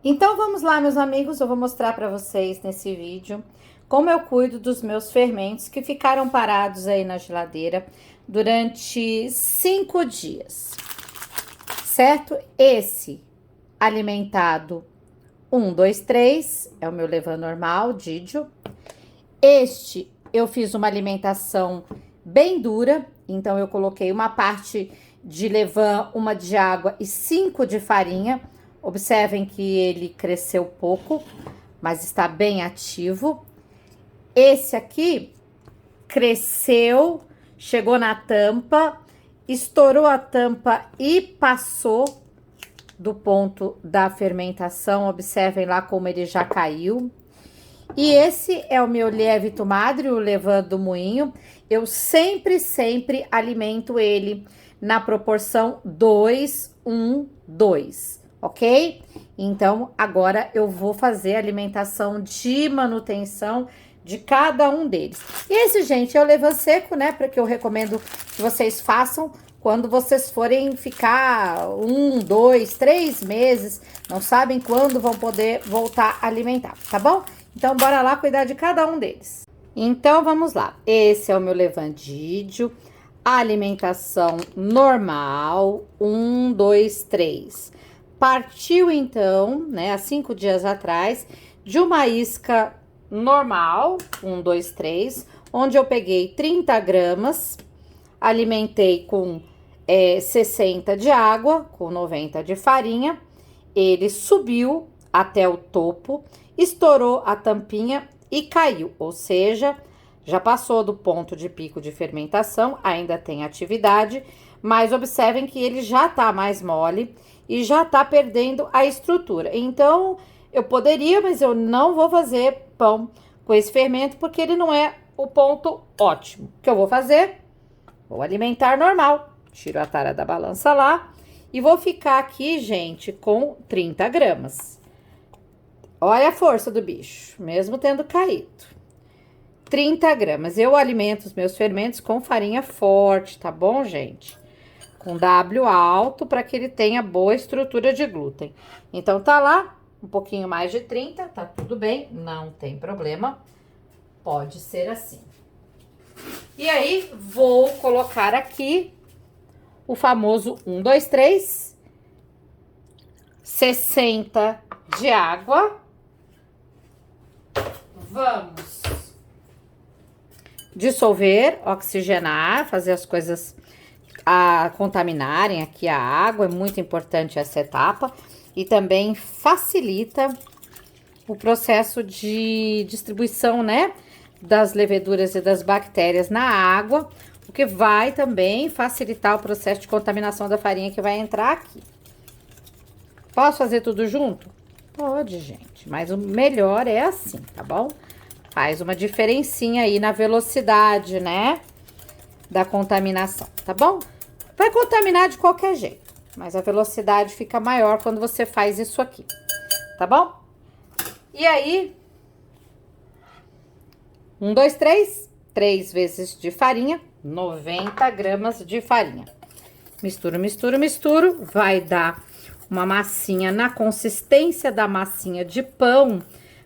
Então vamos lá, meus amigos, eu vou mostrar para vocês nesse vídeo como eu cuido dos meus fermentos que ficaram parados aí na geladeira durante 5 dias, certo? Esse alimentado 1, 2, 3 é o meu levain normal, Didio. Este eu fiz uma alimentação bem dura, então eu coloquei uma parte de levain, uma de água e 5 de farinha. Observem que ele cresceu pouco, mas está bem ativo. Esse aqui cresceu, chegou na tampa, estourou a tampa e passou do ponto da fermentação. Observem lá como ele já caiu. E esse é o meu Lievito Madre, o levain do moinho. Eu sempre alimento ele na proporção 2, 1, 2. Ok? Então, agora eu vou fazer a alimentação de manutenção de cada um deles. E esse, gente, é o levain seco, né? Porque eu recomendo que vocês façam quando vocês forem ficar 1, 2, 3 meses, não sabem quando vão poder voltar a alimentar, tá bom? Então, bora lá cuidar de cada um deles. Então, vamos lá. Esse é o meu levain Didio, alimentação normal, 1, 2, 3. Partiu, então, né, há 5 dias atrás, de uma isca normal, 1, 2, 3, onde eu peguei 30 gramas, alimentei com 60 de água, com 90 de farinha. Ele subiu até o topo, estourou a tampinha e caiu, ou seja, já passou do ponto de pico de fermentação, ainda tem atividade, mas observem que ele já tá mais mole e já tá perdendo a estrutura. Então, eu poderia, mas eu não vou fazer pão com esse fermento, porque ele não é o ponto ótimo. O que eu vou fazer? Vou alimentar normal, tiro a tara da balança lá e vou ficar aqui, gente, com 30 gramas. Olha a força do bicho, mesmo tendo caído. 30 gramas. Eu alimento os meus fermentos com farinha forte, tá bom, gente? Com W alto, para que ele tenha boa estrutura de glúten. Então, tá lá, um pouquinho mais de 30, tá tudo bem, não tem problema. Pode ser assim. E aí, vou colocar aqui o famoso 1, 2, 3, 60 de água. Vamos dissolver, oxigenar, fazer as coisas contaminarem aqui a água. É muito importante essa etapa e também facilita o processo de distribuição, né, das leveduras e das bactérias na água, o que vai também facilitar o processo de contaminação da farinha que vai entrar aqui. Posso fazer tudo junto? Pode, gente, mas o melhor é assim, tá bom? Faz uma diferencinha aí na velocidade, né, da contaminação, tá bom? Vai contaminar de qualquer jeito, mas a velocidade fica maior quando você faz isso aqui, tá bom? E aí, 1, 2, 3, 3 vezes de farinha, 90 gramas de farinha. Misturo, misturo, misturo, vai dar uma massinha na consistência da massinha de pão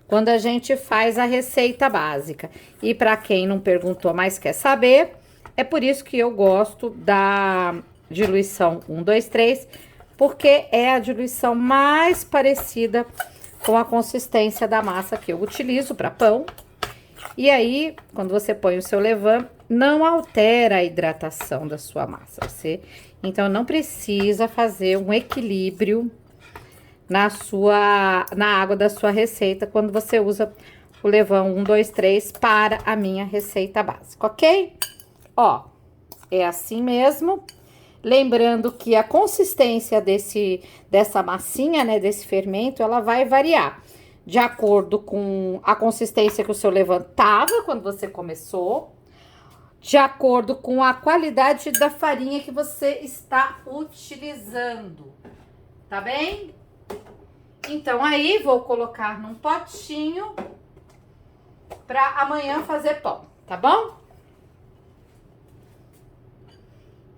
quando a gente faz a receita básica. E para quem não perguntou, mas quer saber, é por isso que eu gosto da diluição 1, 2, 3, porque é a diluição mais parecida com a consistência da massa que eu utilizo para pão. E aí, quando você põe o seu levain, não altera a hidratação da sua massa. Então, não precisa fazer um equilíbrio na água da sua receita quando você usa o levain 1, 2, 3 para a minha receita básica, ok? Ó, é assim mesmo. Lembrando que a consistência dessa massinha, né, desse fermento, ela vai variar de acordo com a consistência que o seu levain tava quando você começou, de acordo com a qualidade da farinha que você está utilizando, tá bem? Então, aí, vou colocar num potinho para amanhã fazer pão, tá bom?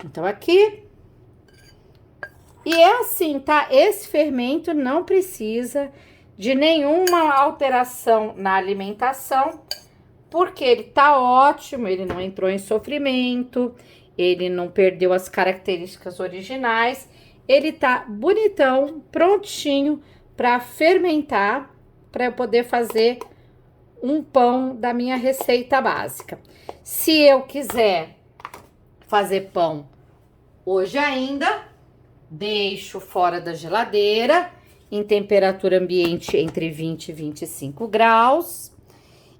Então, aqui, E é assim, tá? Esse fermento não precisa de nenhuma alteração na alimentação, porque ele tá ótimo, ele não entrou em sofrimento, ele não perdeu as características originais, ele tá bonitão, prontinho para fermentar, para eu poder fazer um pão da minha receita básica. Se eu quiser fazer pão hoje ainda, deixo fora da geladeira, em temperatura ambiente entre 20 e 25 graus.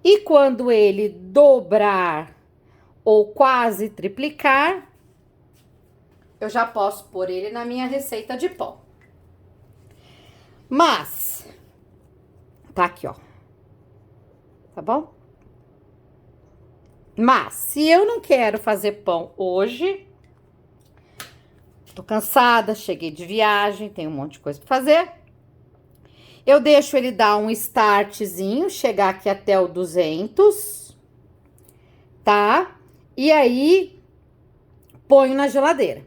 E quando ele dobrar ou quase triplicar, eu já posso pôr ele na minha receita de pão. Mas, tá aqui, ó. Tá bom? Mas, se eu não quero fazer pão hoje, tô cansada, cheguei de viagem, tenho um monte de coisa pra fazer, eu deixo ele dar um startzinho, chegar aqui até o 200, tá? E aí, ponho na geladeira,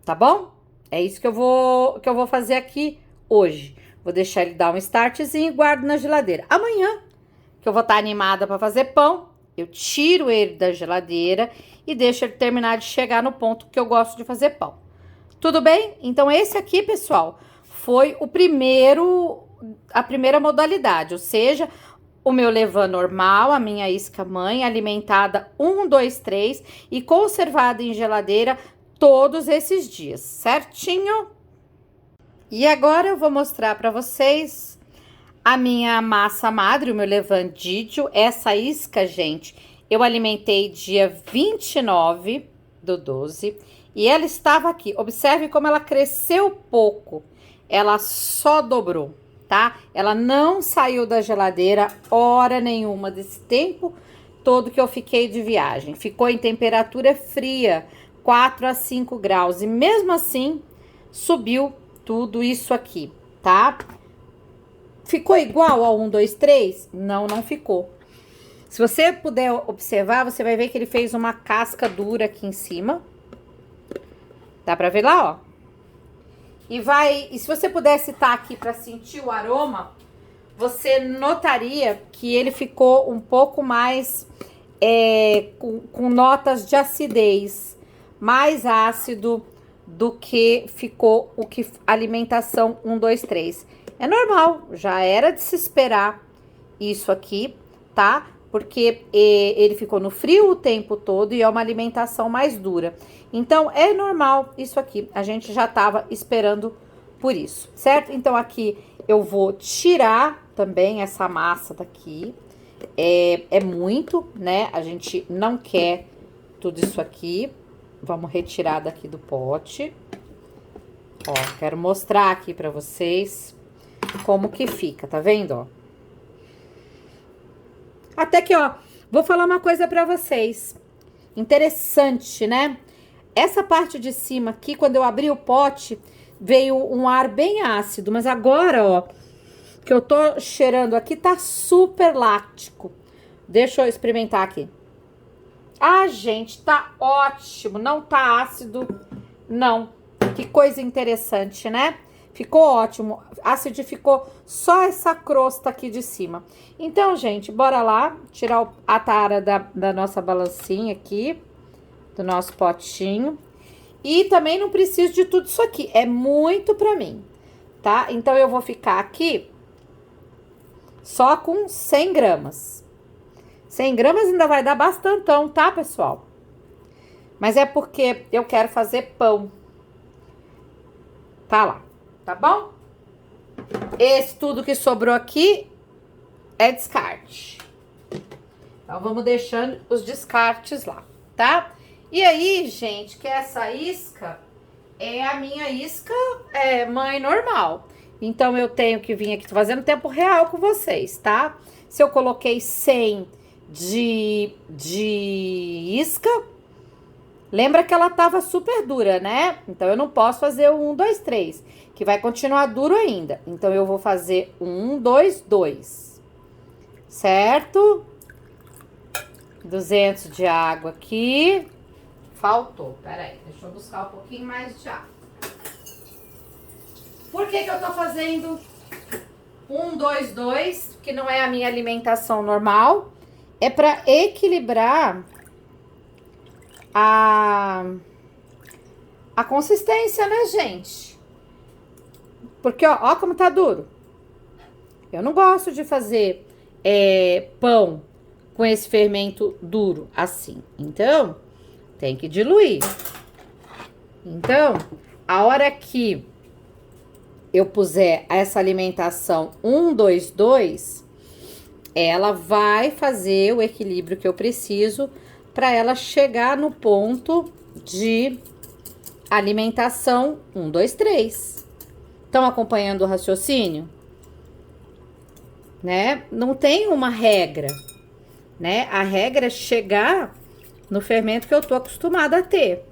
tá bom? É isso que eu vou fazer aqui hoje. Vou deixar ele dar um startzinho e guardo na geladeira. Amanhã, que eu vou estar animada para fazer pão, eu tiro ele da geladeira e deixo ele terminar de chegar no ponto que eu gosto de fazer pão. Tudo bem? Então, esse aqui, pessoal, foi a primeira modalidade, ou seja, o meu levain normal, a minha isca mãe, alimentada 1, 2, 3 e conservada em geladeira todos esses dias, certinho? E agora eu vou mostrar para vocês a minha massa madre, o meu levain Didio. Essa isca, gente, eu alimentei dia 29/12 e ela estava aqui. Observe como ela cresceu pouco. Ela só dobrou, tá? Ela não saiu da geladeira hora nenhuma desse tempo todo que eu fiquei de viagem. Ficou em temperatura fria, 4 a 5 graus. E mesmo assim, subiu tudo isso aqui, tá? Ficou igual ao 1, 2, 3? Não, não ficou. Se você puder observar, você vai ver que ele fez uma casca dura aqui em cima. Dá pra ver lá, ó. E se você pudesse estar aqui pra sentir o aroma, você notaria que ele ficou um pouco mais com notas de acidez, mais ácido do que ficou a alimentação 1, 2, 3. É normal, já era de se esperar isso aqui, tá? Porque ele ficou no frio o tempo todo e é uma alimentação mais dura. Então, é normal isso aqui. A gente já tava esperando por isso, certo? Então, aqui eu vou tirar também essa massa daqui. É muito, né? A gente não quer tudo isso aqui. Vamos retirar daqui do pote. Ó, quero mostrar aqui pra vocês como que fica, tá vendo, ó? Até que, ó, vou falar uma coisa pra vocês. Interessante, né? Essa parte de cima aqui, quando eu abri o pote, veio um ar bem ácido. Mas agora, ó, que eu tô cheirando aqui, tá super láctico. Deixa eu experimentar aqui. Ah, gente, tá ótimo. Não tá ácido, não. Que coisa interessante, né? Ficou ótimo. Acidificou só essa crosta aqui de cima. Então, gente, bora lá tirar a tara da nossa balancinha aqui, do nosso potinho. E também não preciso de tudo isso aqui. É muito pra mim, tá? Então, eu vou ficar aqui só com 100 gramas. 100 gramas ainda vai dar bastantão, tá, pessoal? Mas é porque eu quero fazer pão. Tá lá, tá bom? Esse tudo que sobrou aqui é descarte. Então, vamos deixando os descartes lá, tá? E aí, gente, que essa isca é a minha isca mãe normal. Então, eu tenho que vir aqui, tô fazendo tempo real com vocês, tá? Se eu coloquei 100 de isca, lembra que ela tava super dura, né? Então, eu não posso fazer o 1, 2, 3, que vai continuar duro ainda. Então, eu vou fazer 1, 2, 2, certo? 200 de água aqui. Faltou, peraí, deixa eu buscar um pouquinho mais de água. Por que que eu tô fazendo 1, 2, 2, que não é a minha alimentação normal? É para equilibrar a consistência, né, gente? Porque, ó como tá duro. Eu não gosto de fazer pão com esse fermento duro assim. Então, tem que diluir. Então, a hora que eu puser essa alimentação 1, 2, 2, ela vai fazer o equilíbrio que eu preciso para ela chegar no ponto de alimentação 1, 2, 3. Estão acompanhando o raciocínio? Né? Não tem uma regra, né? A regra é chegar no fermento que eu tô acostumada a ter.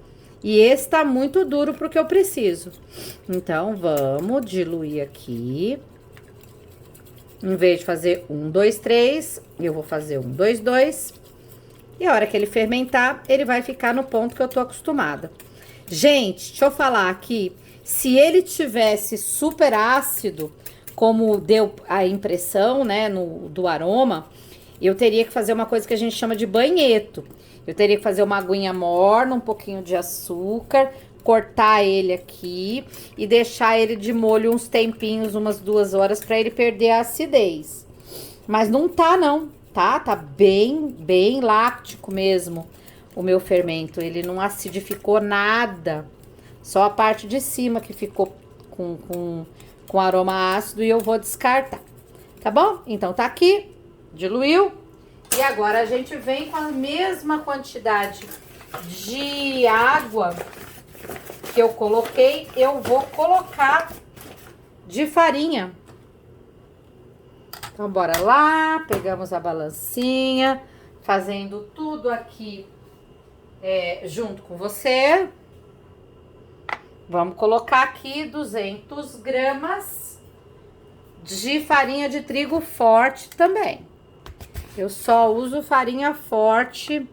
E esse tá muito duro pro que eu preciso. Então, vamos diluir aqui. Em vez de fazer 1, 2, 3, eu vou fazer 1, 2, 2. E a hora que ele fermentar, ele vai ficar no ponto que eu tô acostumada. Gente, deixa eu falar aqui. Se ele tivesse super ácido, como deu a impressão, né, do aroma, eu teria que fazer uma coisa que a gente chama de banheto. Eu teria que fazer uma aguinha morna, um pouquinho de açúcar, cortar ele aqui e deixar ele de molho uns tempinhos, umas 2 horas, para ele perder a acidez. Mas não tá, não, tá? Tá bem láctico mesmo o meu fermento. Ele não acidificou nada. Só a parte de cima que ficou com aroma ácido e eu vou descartar. Tá bom? Então tá aqui, diluiu. E agora a gente vem com a mesma quantidade de água que eu coloquei, eu vou colocar de farinha. Então, bora lá, pegamos a balancinha, fazendo tudo aqui junto com você. Vamos colocar aqui 200 gramas de farinha de trigo forte também. Eu só uso farinha forte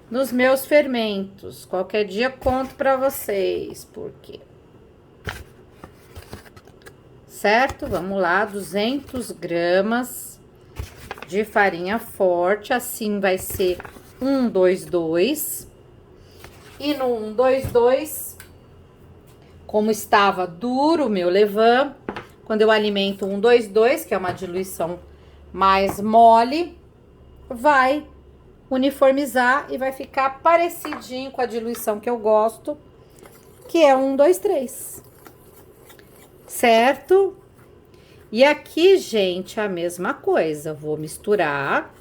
nos meus fermentos. Qualquer dia conto pra vocês por quê. Certo? Vamos lá, 200 gramas de farinha forte. Assim vai ser 1, 2, 2. E no 1, 2, 2, como estava duro o meu levain, quando eu alimento 1, 2, 2, que é uma diluição mais mole, vai uniformizar e vai ficar parecidinho com a diluição que eu gosto, que é 1, 2, 3. Certo? E aqui, gente, a mesma coisa. Vou misturar.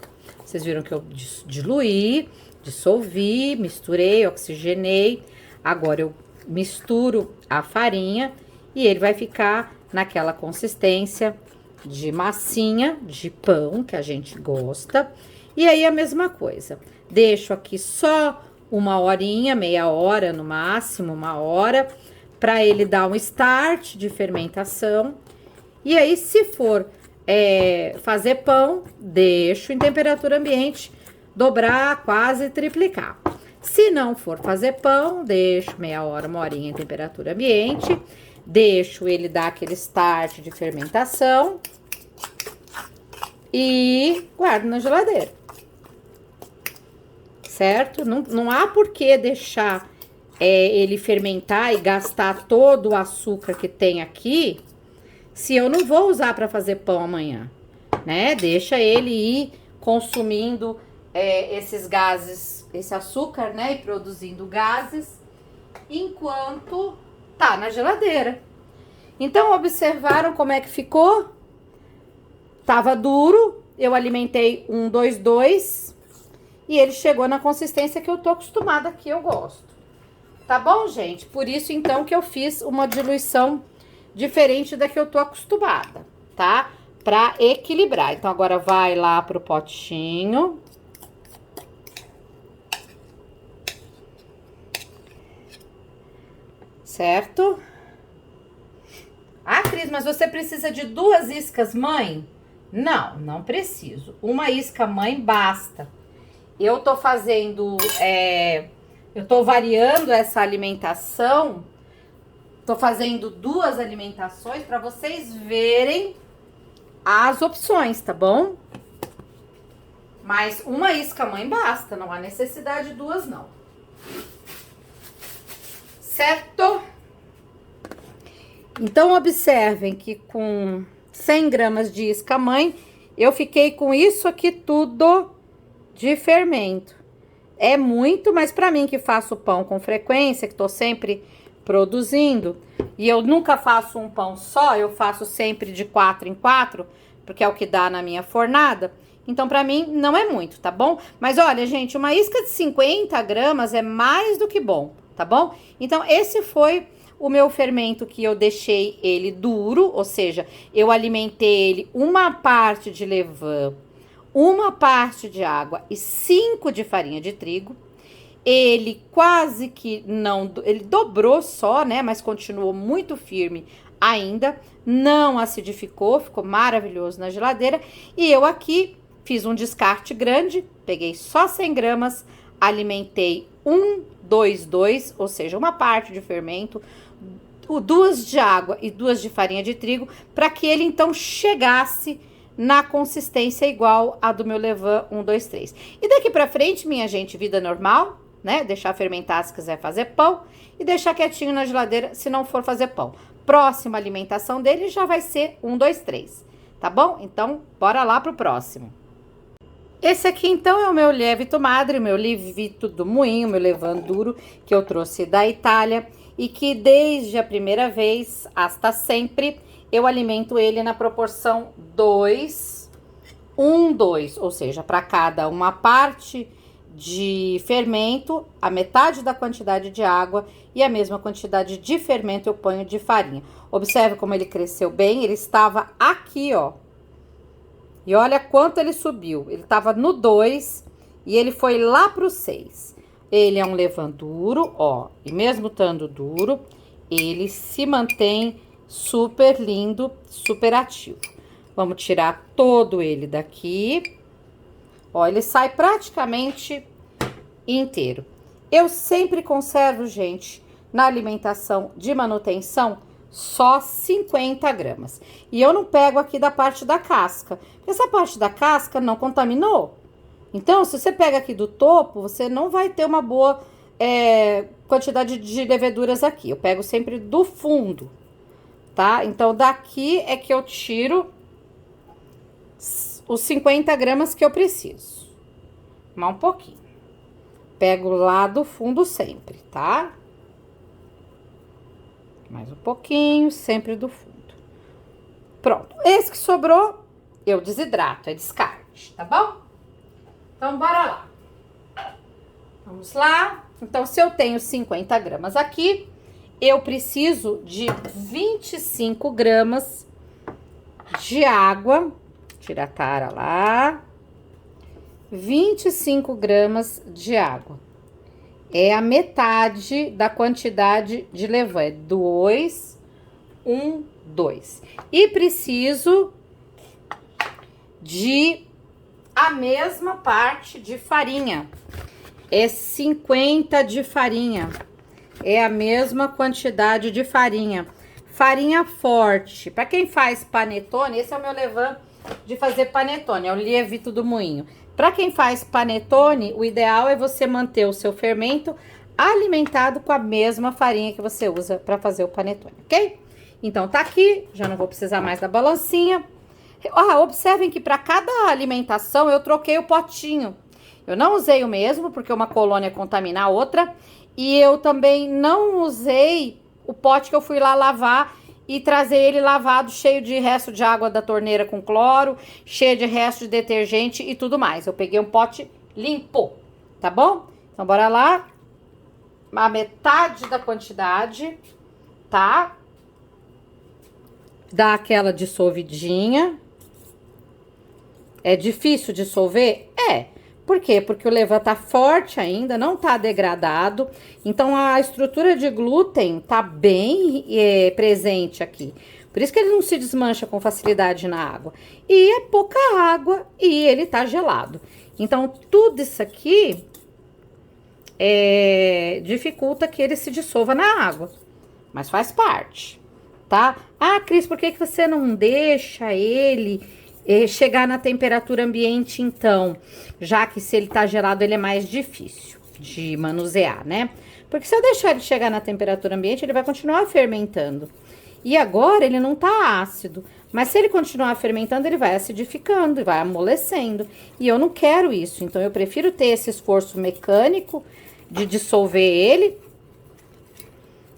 Vocês viram que eu diluí, dissolvi, misturei, oxigenei. Agora eu misturo a farinha e ele vai ficar naquela consistência de massinha de pão que a gente gosta. E aí a mesma coisa, deixo aqui só 1 horinha, meia hora no máximo, 1 hora, para ele dar um start de fermentação. E aí, se for fazer pão, deixo em temperatura ambiente, dobrar, quase triplicar. Se não for fazer pão, deixo meia hora, 1 horinha em temperatura ambiente, deixo ele dar aquele start de fermentação e guardo na geladeira. Certo? Não há por que deixar ele fermentar e gastar todo o açúcar que tem aqui, se eu não vou usar para fazer pão amanhã, né? Deixa ele ir consumindo esses gases, esse açúcar, né? E produzindo gases, enquanto tá na geladeira. Então, observaram como é que ficou? Tava duro, eu alimentei 1, 2, 2... e ele chegou na consistência que eu tô acostumada, que eu gosto. Tá bom, gente? Por isso, então, que eu fiz uma diluição diferente da que eu tô acostumada, tá? Pra equilibrar. Então, agora vai lá pro potinho. Certo? Ah, Cris, mas você precisa de 2 iscas mãe? Não, não preciso. 1 isca mãe basta. Eu tô fazendo, eu tô variando essa alimentação Tô fazendo 2 alimentações para vocês verem as opções, tá bom? Mas uma isca mãe basta, não há necessidade de 2 não. Certo? Então, observem que com 100 gramas de isca mãe, eu fiquei com isso aqui tudo de fermento. É muito, mas para mim que faço pão com frequência, que tô sempre produzindo, e eu nunca faço um pão só, eu faço sempre de 4 em 4, porque é o que dá na minha fornada. Então, para mim, não é muito, tá bom? Mas olha, gente, uma isca de 50 gramas é mais do que bom, tá bom? Então, esse foi o meu fermento que eu deixei ele duro, ou seja, eu alimentei ele uma parte de levain, uma parte de água e 5 de farinha de trigo. Ele quase que não, ele dobrou só, né? Mas continuou muito firme ainda, não acidificou, ficou maravilhoso na geladeira. E eu aqui fiz um descarte grande, peguei só 100 gramas, alimentei 1, 2, 2, ou seja, uma parte de fermento, 2 de água e 2 de farinha de trigo, para que ele então chegasse na consistência igual a do meu levain 1, 2, 3. E daqui pra frente, minha gente, vida normal, né? Deixar fermentar se quiser fazer pão e deixar quietinho na geladeira se não for fazer pão. Próxima alimentação dele já vai ser 1, 2, 3, tá bom? Então, bora lá pro próximo. Esse aqui, então, é o meu lievito madre, meu lievito do moinho, meu levain duro, que eu trouxe da Itália e que desde a primeira vez hasta sempre eu alimento ele na proporção 2, 1, 2, ou seja, para cada uma parte de fermento, a metade da quantidade de água e a mesma quantidade de fermento eu ponho de farinha. Observe como ele cresceu bem, ele estava aqui, ó. E olha quanto ele subiu. Ele estava no 2 e ele foi lá pro 6. Ele é um levain duro, ó. E mesmo estando duro, ele se mantém super lindo, super ativo. Vamos tirar todo ele daqui. Ó, ele sai praticamente inteiro. Eu sempre conservo, gente, na alimentação de manutenção, só 50 gramas. E eu não pego aqui da parte da casca, porque essa parte da casca não contaminou. Então, se você pega aqui do topo, você não vai ter uma boa quantidade de leveduras aqui. Eu pego sempre do fundo, tá? Então, daqui é que eu tiro os 50 gramas que eu preciso. Mais um pouquinho. Pego lá do fundo sempre, tá? Mais um pouquinho, sempre do fundo. Pronto. Esse que sobrou, eu desidrato, é descarte, tá bom? Então, bora lá. Vamos lá. Então, se eu tenho 50 gramas aqui, eu preciso de 25 gramas de água. Tira a tara lá. 25 gramas de água. É a metade da quantidade de levain. É 2, 1, 2. E preciso de a mesma parte de farinha. É 50 de farinha. É a mesma quantidade de farinha. Farinha forte. Para quem faz panetone, esse é o meu levain de fazer panetone. É o lievito do moinho. Para quem faz panetone, o ideal é você manter o seu fermento alimentado com a mesma farinha que você usa para fazer o panetone, ok? Então, tá aqui, já não vou precisar mais da balancinha. Observem que para cada alimentação eu troquei o potinho. Eu não usei o mesmo, porque uma colônia contamina a outra. E eu também não usei o pote que eu fui lá lavar e trazer ele lavado, cheio de resto de água da torneira com cloro, cheio de resto de detergente e tudo mais. Eu peguei um pote limpo, tá bom? Então, bora lá. A metade da quantidade, tá? Dá aquela dissolvidinha. É difícil dissolver? É. Por quê? Porque o levain tá forte ainda, não tá degradado. Então, a estrutura de glúten tá bem presente aqui. Por isso que ele não se desmancha com facilidade na água. E é pouca água e ele tá gelado. Então, tudo isso aqui dificulta que ele se dissolva na água. mas faz parte, tá? Ah, Cris, por que que você não deixa ele chegar na temperatura ambiente, então? Já que se ele tá gelado, ele é mais difícil de manusear, né? Porque se eu deixar ele chegar na temperatura ambiente, ele vai continuar fermentando. E agora ele não tá ácido, mas se ele continuar fermentando, ele vai acidificando e vai amolecendo. E eu não quero isso, então eu prefiro ter esse esforço mecânico de dissolver ele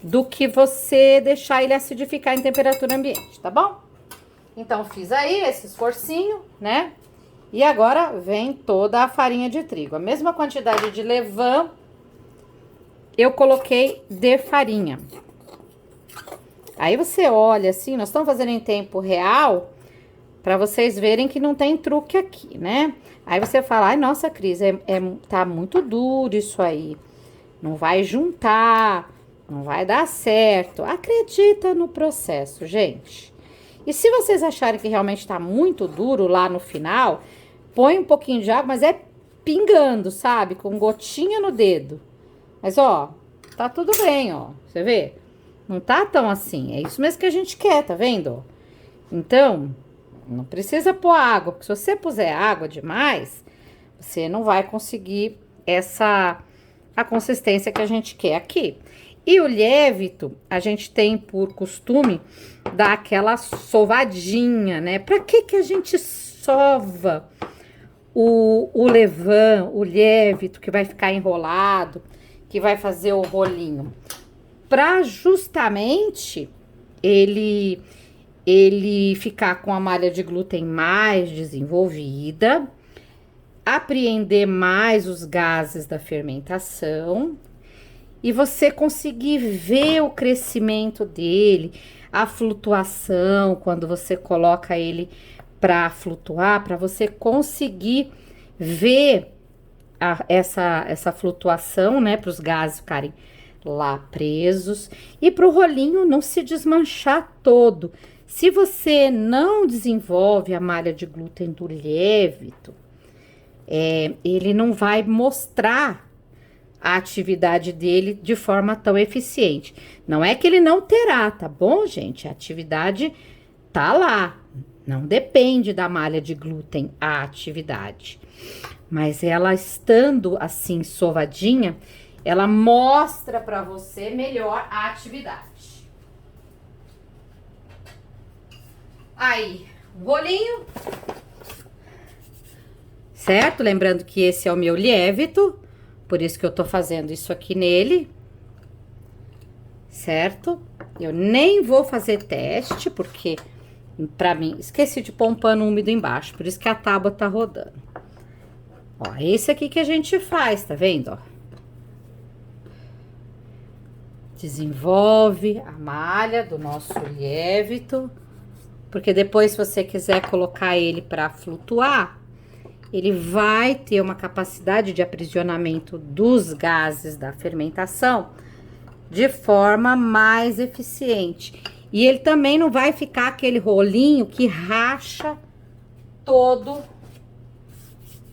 do que você deixar ele acidificar em temperatura ambiente, tá bom? Então, fiz aí esse esforcinho, né? E agora vem toda a farinha de trigo. A mesma quantidade de levain eu coloquei de farinha. Aí você olha assim, nós estamos fazendo em tempo real, para vocês verem que não tem truque aqui, né? Aí você fala, ai, nossa, Cris, tá muito duro isso aí. Não vai juntar, não vai dar certo. Acredita no processo, gente. E se vocês acharem que realmente tá muito duro lá no final, põe um pouquinho de água, mas é pingando, sabe? Com gotinha no dedo. Mas, ó, tá tudo bem, ó. Você vê? Não tá tão assim. É isso mesmo que a gente quer, tá vendo? Então, não precisa pôr água, porque se você puser água demais, você não vai conseguir a consistência que a gente quer aqui. E o lévito, a gente tem por costume dar aquela sovadinha, né? Pra que que a gente sova o levain, o lévito, que vai ficar enrolado, que vai fazer o rolinho? Pra justamente ele ficar com a malha de glúten mais desenvolvida, apreender mais os gases da fermentação e você conseguir ver o crescimento dele, a flutuação, quando você coloca ele para flutuar, para você conseguir ver essa flutuação, né, para os gases ficarem lá presos e para o rolinho não se desmanchar todo. Se você não desenvolve a malha de glúten do lévito, ele não vai mostrar a atividade dele de forma tão eficiente. Não é que ele não terá, tá bom, gente? A atividade tá lá. Não depende da malha de glúten a atividade. Mas ela estando assim sovadinha, ela mostra para você melhor a atividade. Aí, o rolinho. Certo? Lembrando que esse é o meu lévito, por isso que eu tô fazendo isso aqui nele. Certo? Eu nem vou fazer teste, porque pra mim, esqueci de pôr um pano úmido embaixo, por isso que a tábua tá rodando. Ó, esse aqui que a gente faz, tá vendo, ó? Desenvolve a malha do nosso lévito, porque depois, se você quiser colocar ele pra flutuar, ele vai ter uma capacidade de aprisionamento dos gases da fermentação de forma mais eficiente. E ele também não vai ficar aquele rolinho que racha todo,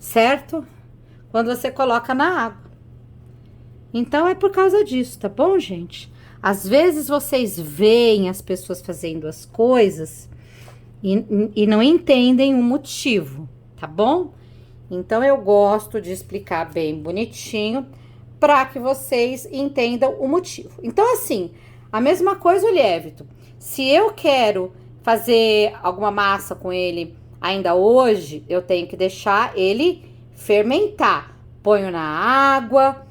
certo? Quando você coloca na água. Então, é por causa disso, tá bom, gente? Às vezes, vocês veem as pessoas fazendo as coisas e não entendem o motivo, tá bom? Então, eu gosto de explicar bem bonitinho para que vocês entendam o motivo. Então, assim, a mesma coisa o lévito. Se eu quero fazer alguma massa com ele ainda hoje, eu tenho que deixar ele fermentar. Ponho na água,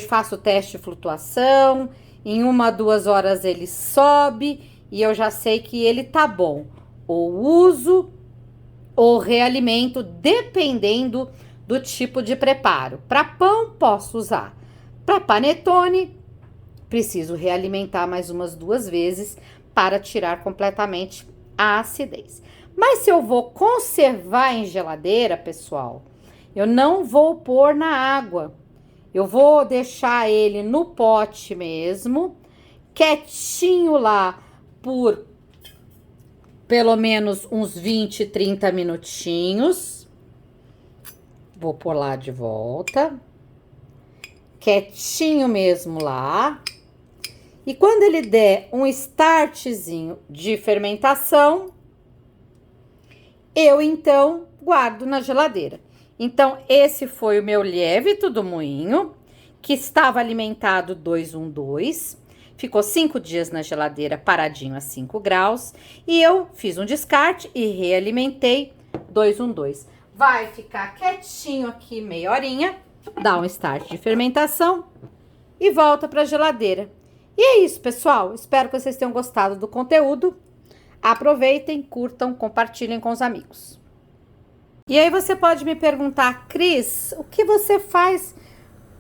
faço o teste de flutuação, em 1 a 2 horas ele sobe e eu já sei que ele tá bom. Ou uso ou realimento, dependendo do tipo de preparo. Para pão, posso usar. Para panetone, preciso realimentar mais umas 2 vezes para tirar completamente a acidez. Mas se eu vou conservar em geladeira, pessoal, eu não vou pôr na água. Eu vou deixar ele no pote mesmo, quietinho lá por pelo menos uns 20, 30 minutinhos. Vou pôr lá de volta. Quietinho mesmo lá. E quando ele der um startzinho de fermentação, eu então guardo na geladeira. Então, esse foi o meu Lievito do moinho, que estava alimentado 212. Ficou 5 dias na geladeira, paradinho a 5 graus. E eu fiz um descarte e realimentei 212. Vai ficar quietinho aqui meia horinha, dá um start de fermentação e volta para a geladeira. E é isso, pessoal. Espero que vocês tenham gostado do conteúdo. Aproveitem, curtam, compartilhem com os amigos. E aí você pode me perguntar, Cris, o que você faz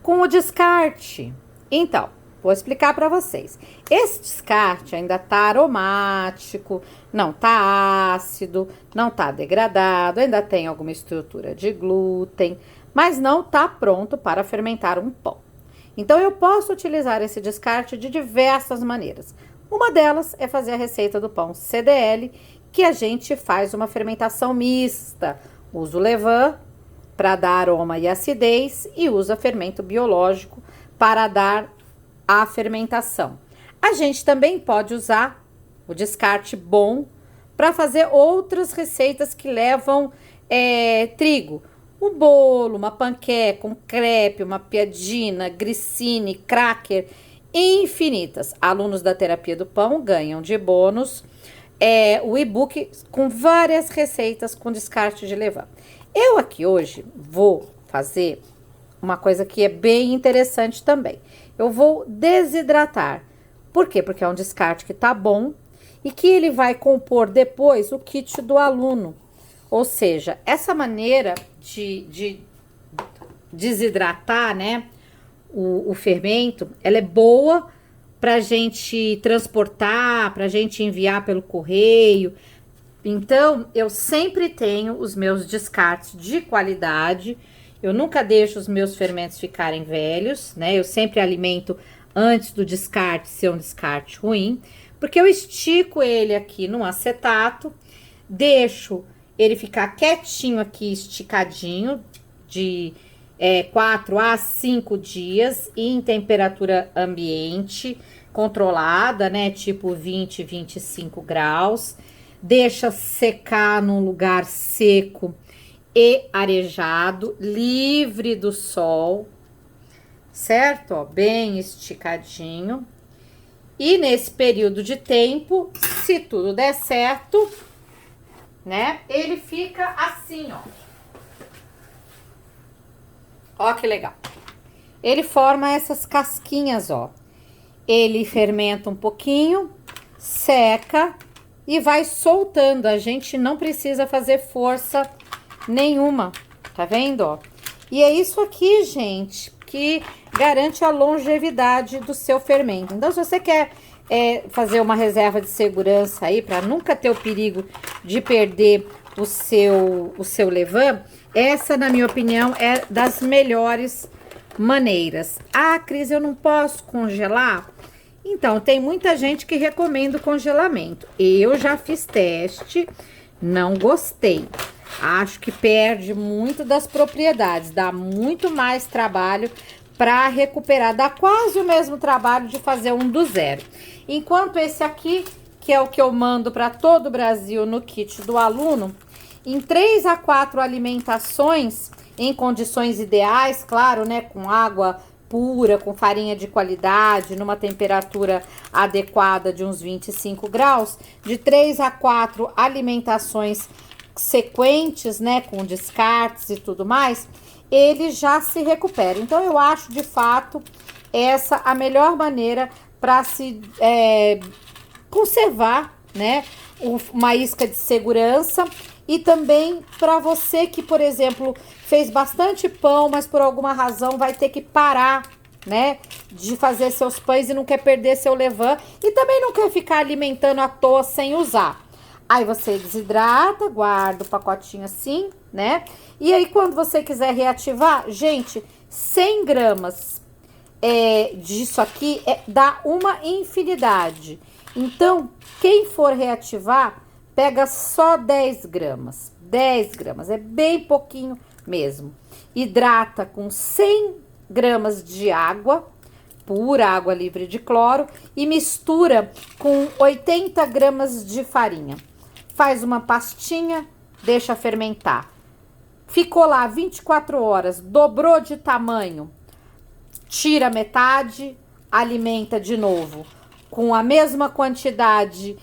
com o descarte? Então, vou explicar para vocês. Esse descarte ainda tá aromático, não tá ácido, não tá degradado, ainda tem alguma estrutura de glúten, mas não tá pronto para fermentar um pão. Então, eu posso utilizar esse descarte de diversas maneiras. Uma delas é fazer a receita do pão CDL, que a gente faz uma fermentação mista. Usa o levain para dar aroma e acidez e usa fermento biológico para dar a fermentação. A gente também pode usar o descarte bom para fazer outras receitas que levam trigo. Um bolo, uma panqueca, um crepe, uma piadina, grissini, cracker, infinitas. Alunos da terapia do pão ganham de bônus o e-book com várias receitas com descarte de levain. Eu aqui hoje vou fazer uma coisa que é bem interessante também. Eu vou desidratar. Por quê? Porque é um descarte que tá bom e que ele vai compor depois o kit do aluno. Ou seja, essa maneira de desidratar, né, o fermento, ela é boa pra gente transportar, pra gente enviar pelo correio. Então, eu sempre tenho os meus descartes de qualidade. Eu nunca deixo os meus fermentos ficarem velhos, né? Eu sempre alimento antes do descarte ser um descarte ruim, porque eu estico ele aqui no acetato, deixo ele ficar quietinho aqui, esticadinho, de 4 a 5 dias em temperatura ambiente controlada, né? Tipo 20, 25 graus. Deixa secar num lugar seco e arejado, livre do sol, certo? Ó, bem esticadinho. E nesse período de tempo, se tudo der certo, né? Ele fica assim, ó. Ó que legal. Ele forma essas casquinhas, ó. Ele fermenta um pouquinho, seca e vai soltando. A gente não precisa fazer força nenhuma, tá vendo, ó? E é isso aqui, gente, que garante a longevidade do seu fermento. Então, se você quer fazer uma reserva de segurança aí, para nunca ter o perigo de perder o seu levain, essa, na minha opinião, é das melhores maneiras. Ah, Cris, eu não posso congelar? Então, tem muita gente que recomenda o congelamento. Eu já fiz teste, não gostei. Acho que perde muito das propriedades, dá muito mais trabalho para recuperar, dá quase o mesmo trabalho de fazer um do zero. Enquanto esse aqui, que é o que eu mando para todo o Brasil no kit do aluno, em 3 a 4 alimentações, em condições ideais, claro, né, com água pura, com farinha de qualidade, numa temperatura adequada de uns 25 graus, de 3 a 4 alimentações sequentes, né, com descartes e tudo mais, ele já se recupera. Então, eu acho, de fato, essa a melhor maneira para se conservar, né, uma isca de segurança. E também para você que, por exemplo, fez bastante pão, mas por alguma razão vai ter que parar, né, de fazer seus pães e não quer perder seu levain e também não quer ficar alimentando à toa sem usar. Aí você desidrata, guarda o pacotinho assim, né? E aí quando você quiser reativar, gente, 100 gramas disso aqui dá uma infinidade. Então, quem for reativar, pega só 10 gramas. 10 gramas, é bem pouquinho mesmo. Hidrata com 100 gramas de água, pura, água livre de cloro, e mistura com 80 gramas de farinha. Faz uma pastinha, deixa fermentar. Ficou lá 24 horas, dobrou de tamanho, tira metade, alimenta de novo com a mesma quantidade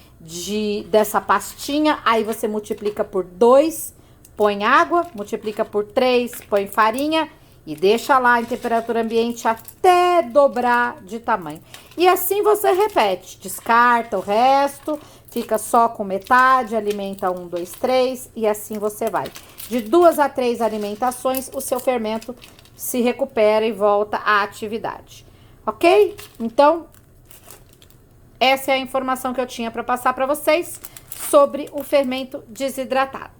dessa pastinha, aí você multiplica por 2, põe água, multiplica por 3, põe farinha e deixa lá em temperatura ambiente até dobrar de tamanho. E assim você repete, descarta o resto, fica só com metade, alimenta 1, 2, 3 e assim você vai. De 2 a 3 alimentações, o seu fermento se recupera e volta à atividade. Ok? Então, essa é a informação que eu tinha para passar para vocês sobre o fermento desidratado.